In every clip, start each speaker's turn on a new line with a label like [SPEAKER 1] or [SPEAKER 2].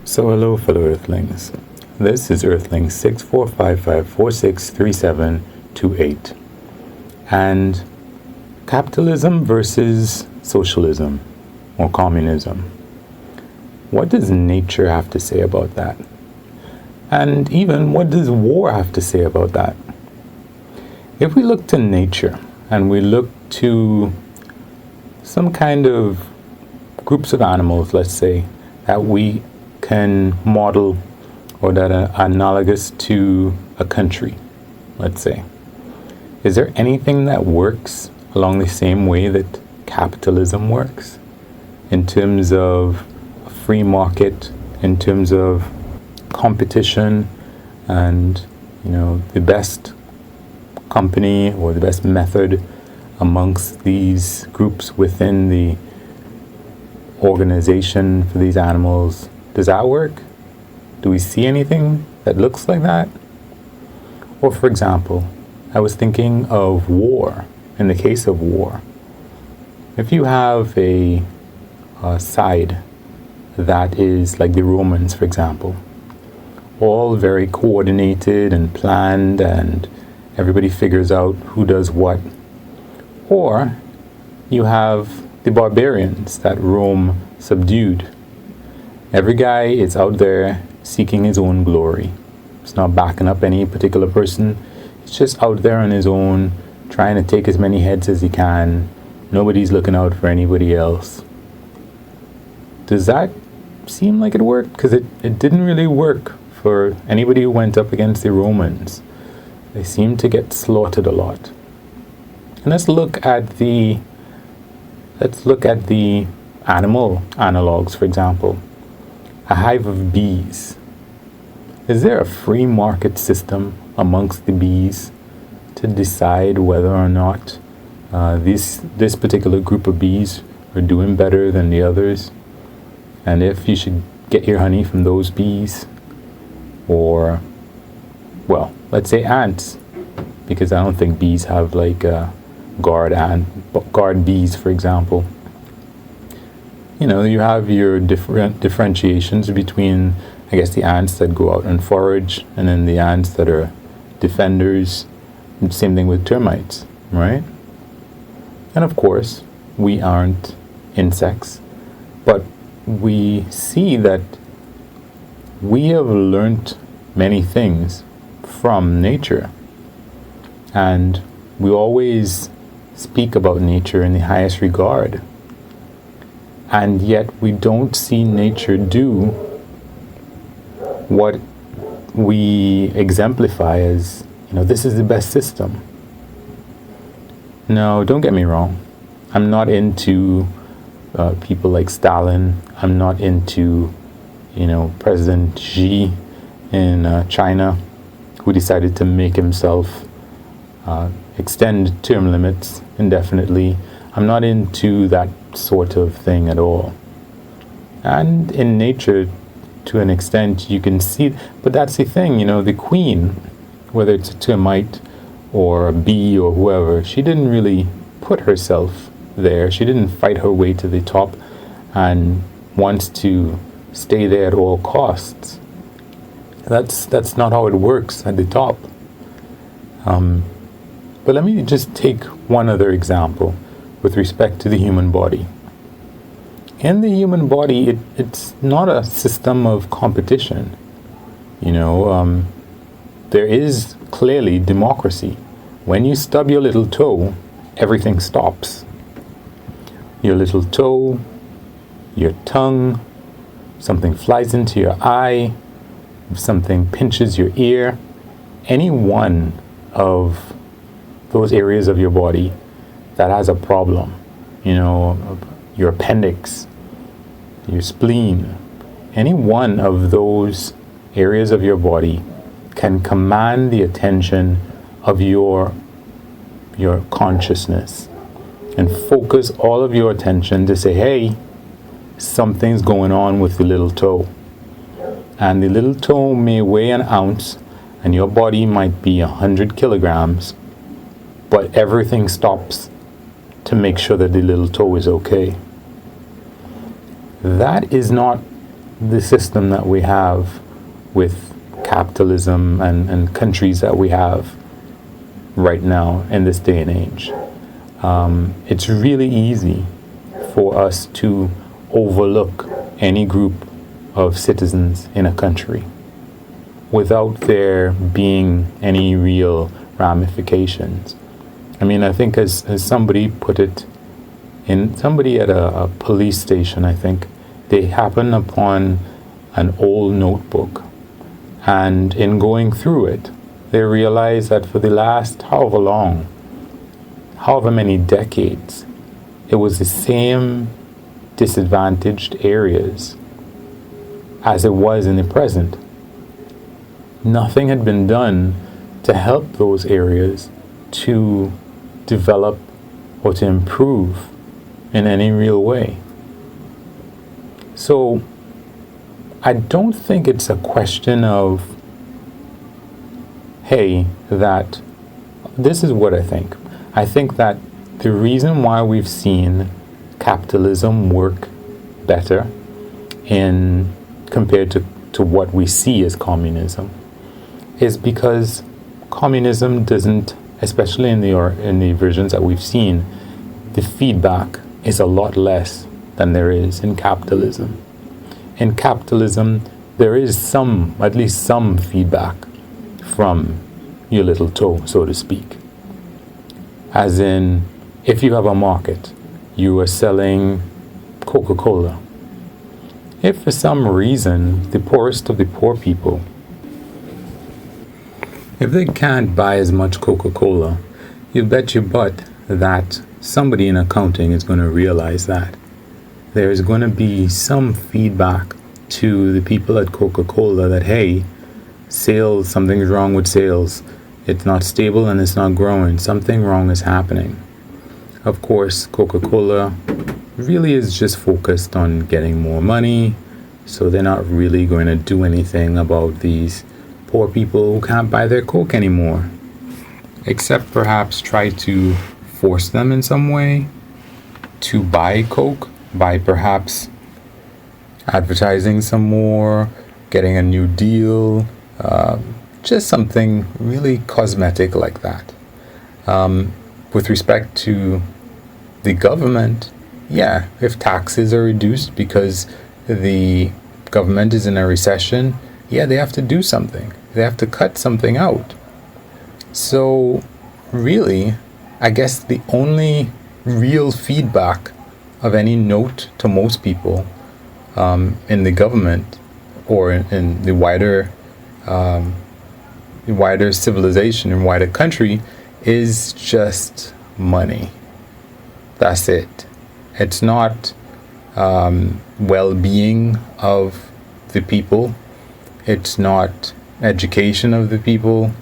[SPEAKER 1] So hello fellow Earthlings. This is Earthling 6455463728. And capitalism versus socialism or communism. What does nature have to say about that? And even what does war have to say about that? If we look to nature and we look to some kind of groups of animals, let's say, that we can model or that are analogous to a country, let's say. Is there anything that works along the same way that capitalism works? In terms of a free market, in terms of competition and, the best company or the best method amongst these groups within the organization for these animals. Does that work? Do we see anything that looks like that? Or for example, I was thinking of war. In the case of war, if you have a side that is like the Romans, for example, all very coordinated and planned and everybody figures out who does what. Or you have the barbarians that Rome subdued. Every guy is out there seeking his own glory. It's not backing up any particular person. It's just out there on his own, trying to take as many heads as he can. Nobody's looking out for anybody else. Does that seem like it worked? Because it didn't really work for anybody who went up against the Romans. They seemed to get slaughtered a lot. And let's look at the animal analogs, for example. A hive of bees. Is there a free market system amongst the bees to decide whether or not this particular group of bees are doing better than the others? And if you should get your honey from those bees? Or, well, let's say ants, because I don't think bees have like guard bees, for example. You have your different differentiations between, I guess, the ants that go out and forage, and then the ants that are defenders. Same thing with termites, right? And of course, we aren't insects, but we see that we have learnt many things from nature. And we always speak about nature in the highest regard. And yet we don't see nature do what we exemplify as, this is the best system. No, don't get me wrong. I'm not into people like Stalin. I'm not into, President Xi in China, who decided to make himself extend term limits indefinitely. I'm not into that sort of thing at all. And in nature, to an extent, you can see, but that's the thing, the queen, whether it's a termite or a bee or whoever, she didn't really put herself there. She didn't fight her way to the top and wants to stay there at all costs. That's not how it works at the top. But let me just take one other example with respect to the human body. In the human body, it's not a system of competition. There is clearly democracy. When you stub your little toe, everything stops. Your little toe, your tongue, something flies into your eye, if something pinches your ear, any one of those areas of your body that has a problem, your appendix, your spleen, any one of those areas of your body can command the attention of your consciousness and focus all of your attention to say, hey, something's going on with the little toe. And the little toe may weigh an ounce and your body might be 100 kilograms, but everything stops to make sure that the little toe is okay. That is not the system that we have with capitalism and countries that we have right now in this day and age. It's really easy for us to overlook any group of citizens in a country without there being any real ramifications. I mean, I think as somebody put it, somebody at a police station, I think, they happened upon an old notebook, and in going through it, they realized that for the last however many decades, it was the same disadvantaged areas as it was in the present. Nothing had been done to help those areas to develop or to improve in any real way. So I don't think it's a question of, hey, that this is what I think. I think that the reason why we've seen capitalism work better compared to what we see as communism is because communism doesn't, especially in the versions that we've seen, the feedback is a lot less than there is in capitalism. In capitalism, there is at least some feedback from your little toe, so to speak. As in, if you have a market, you are selling Coca-Cola. If for some reason the poorest of the poor people, if they can't buy as much Coca-Cola, you bet your butt that somebody in accounting is going to realize that. There's going to be some feedback to the people at Coca-Cola that, hey, sales, something's wrong with sales. It's not stable and it's not growing. Something wrong is happening. Of course, Coca-Cola really is just focused on getting more money, so they're not really going to do anything about these poor people who can't buy their Coke anymore, except perhaps try to force them in some way to buy Coke by perhaps advertising some more, getting a new deal, just something really cosmetic like that. With respect to the government, yeah, if taxes are reduced because the government is in a recession, yeah, they have to do something. They have to cut something out. So really, I guess the only real feedback of any note to most people in the government or in the wider civilization and wider country is just money. That's it. It's not well-being of the people. It's not education of the people.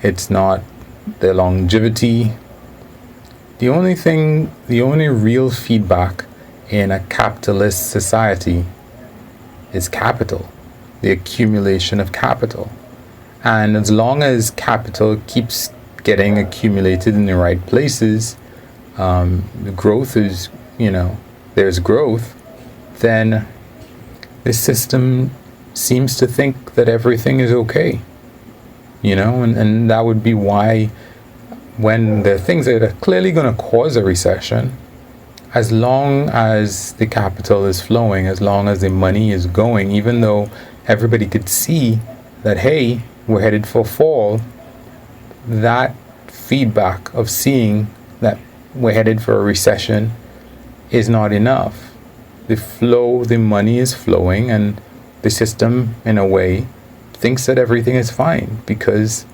[SPEAKER 1] It's not their longevity. The only real feedback in a capitalist society is capital, the accumulation of capital. And as long as capital keeps getting accumulated in the right places, the growth is, there's growth, then the system seems to think that everything is okay. And that would be why when there are things that are clearly going to cause a recession, as long as the capital is flowing, as long as the money is going, even though everybody could see that, hey, we're headed for fall, that feedback of seeing that we're headed for a recession is not enough. The money is flowing, and the system, in a way, thinks that everything is fine because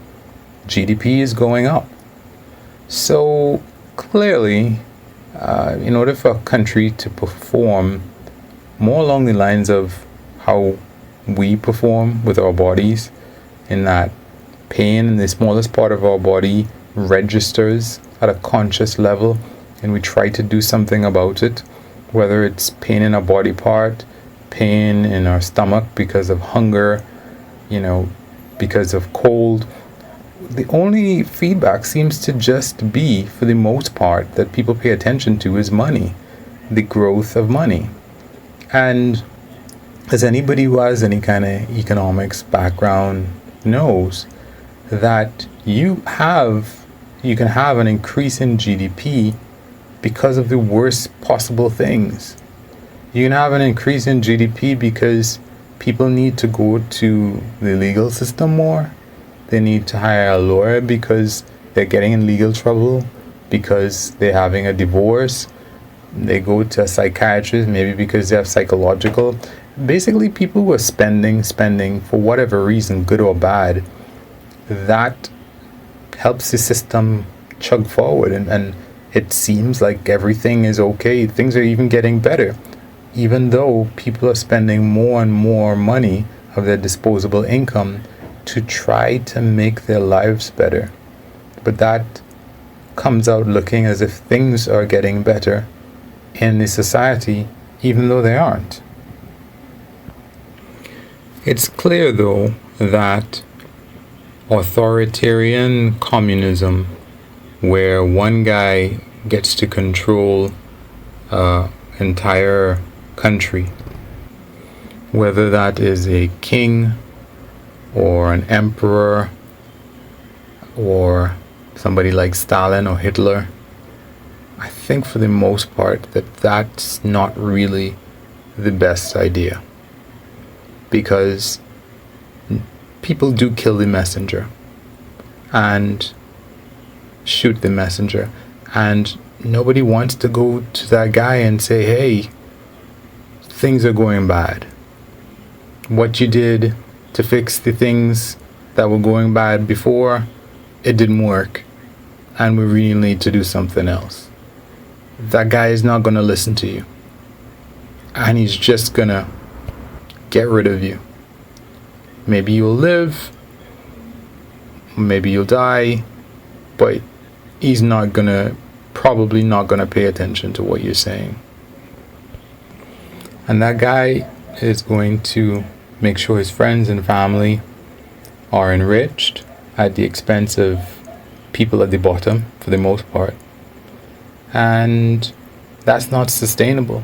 [SPEAKER 1] GDP is going up. So clearly, in order for a country to perform more along the lines of how we perform with our bodies, in that pain in the smallest part of our body registers at a conscious level, and we try to do something about it, whether it's pain in a body part, pain in our stomach because of hunger, because of cold. The only feedback seems to just be, for the most part, that people pay attention to is money, the growth of money. And as anybody who has any kind of economics background knows, that you can have an increase in GDP because of the worst possible things. You can have an increase in GDP because people need to go to the legal system more. They need to hire a lawyer because they're getting in legal trouble, because they're having a divorce. They go to a psychiatrist maybe because they have psychological. Basically, people who are spending for whatever reason, good or bad, that helps the system chug forward, and it seems like everything is okay. Things are even getting better, even though people are spending more and more money of their disposable income to try to make their lives better. But that comes out looking as if things are getting better in the society, even though they aren't. It's clear, though, that authoritarian communism, where one guy gets to control entire country, whether that is a king or an emperor or somebody like Stalin or Hitler, I think for the most part that's not really the best idea, because people do kill the messenger and shoot the messenger, and nobody wants to go to that guy and say, hey, things are going bad. What you did to fix the things that were going bad before, it didn't work, and we really need to do something else. That guy is not going to listen to you, and he's just going to get rid of you. Maybe you'll live, maybe you'll die, but he's probably not gonna pay attention to what you're saying. And that guy is going to make sure his friends and family are enriched at the expense of people at the bottom, for the most part. And that's not sustainable.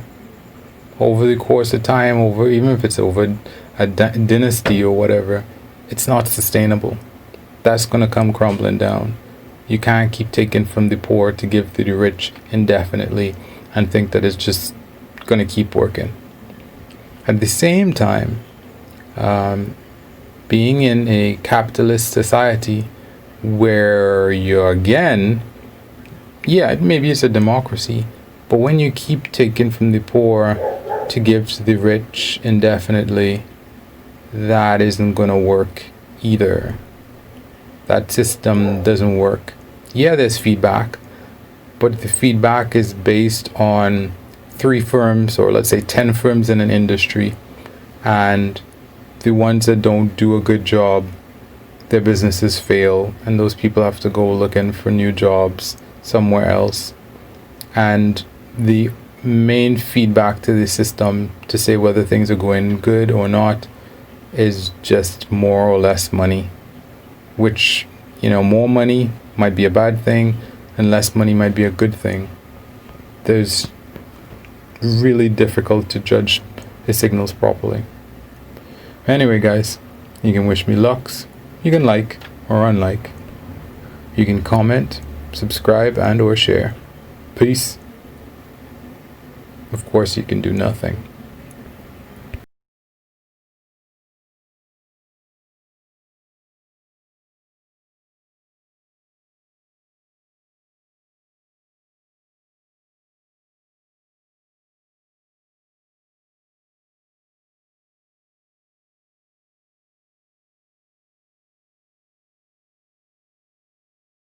[SPEAKER 1] Over the course of time, even if it's over a dynasty or whatever, it's not sustainable. That's going to come crumbling down. You can't keep taking from the poor to give to the rich indefinitely and think that it's just going to keep working. At the same time, being in a capitalist society where you're again, maybe it's a democracy, but when you keep taking from the poor to give to the rich indefinitely, that isn't going to work either. That system doesn't work. Yeah, there's feedback, but the feedback is based on 3 firms, or let's say 10 firms in an industry, and the ones that don't do a good job, their businesses fail, and those people have to go looking for new jobs somewhere else. And the main feedback to the system to say whether things are going good or not is just more or less money, which, more money might be a bad thing and less money might be a good thing. There's really difficult to judge the signals properly. Anyway, guys, you can wish me lucks, you can like or unlike, you can comment, subscribe and or share. Peace. Of course, you can do nothing.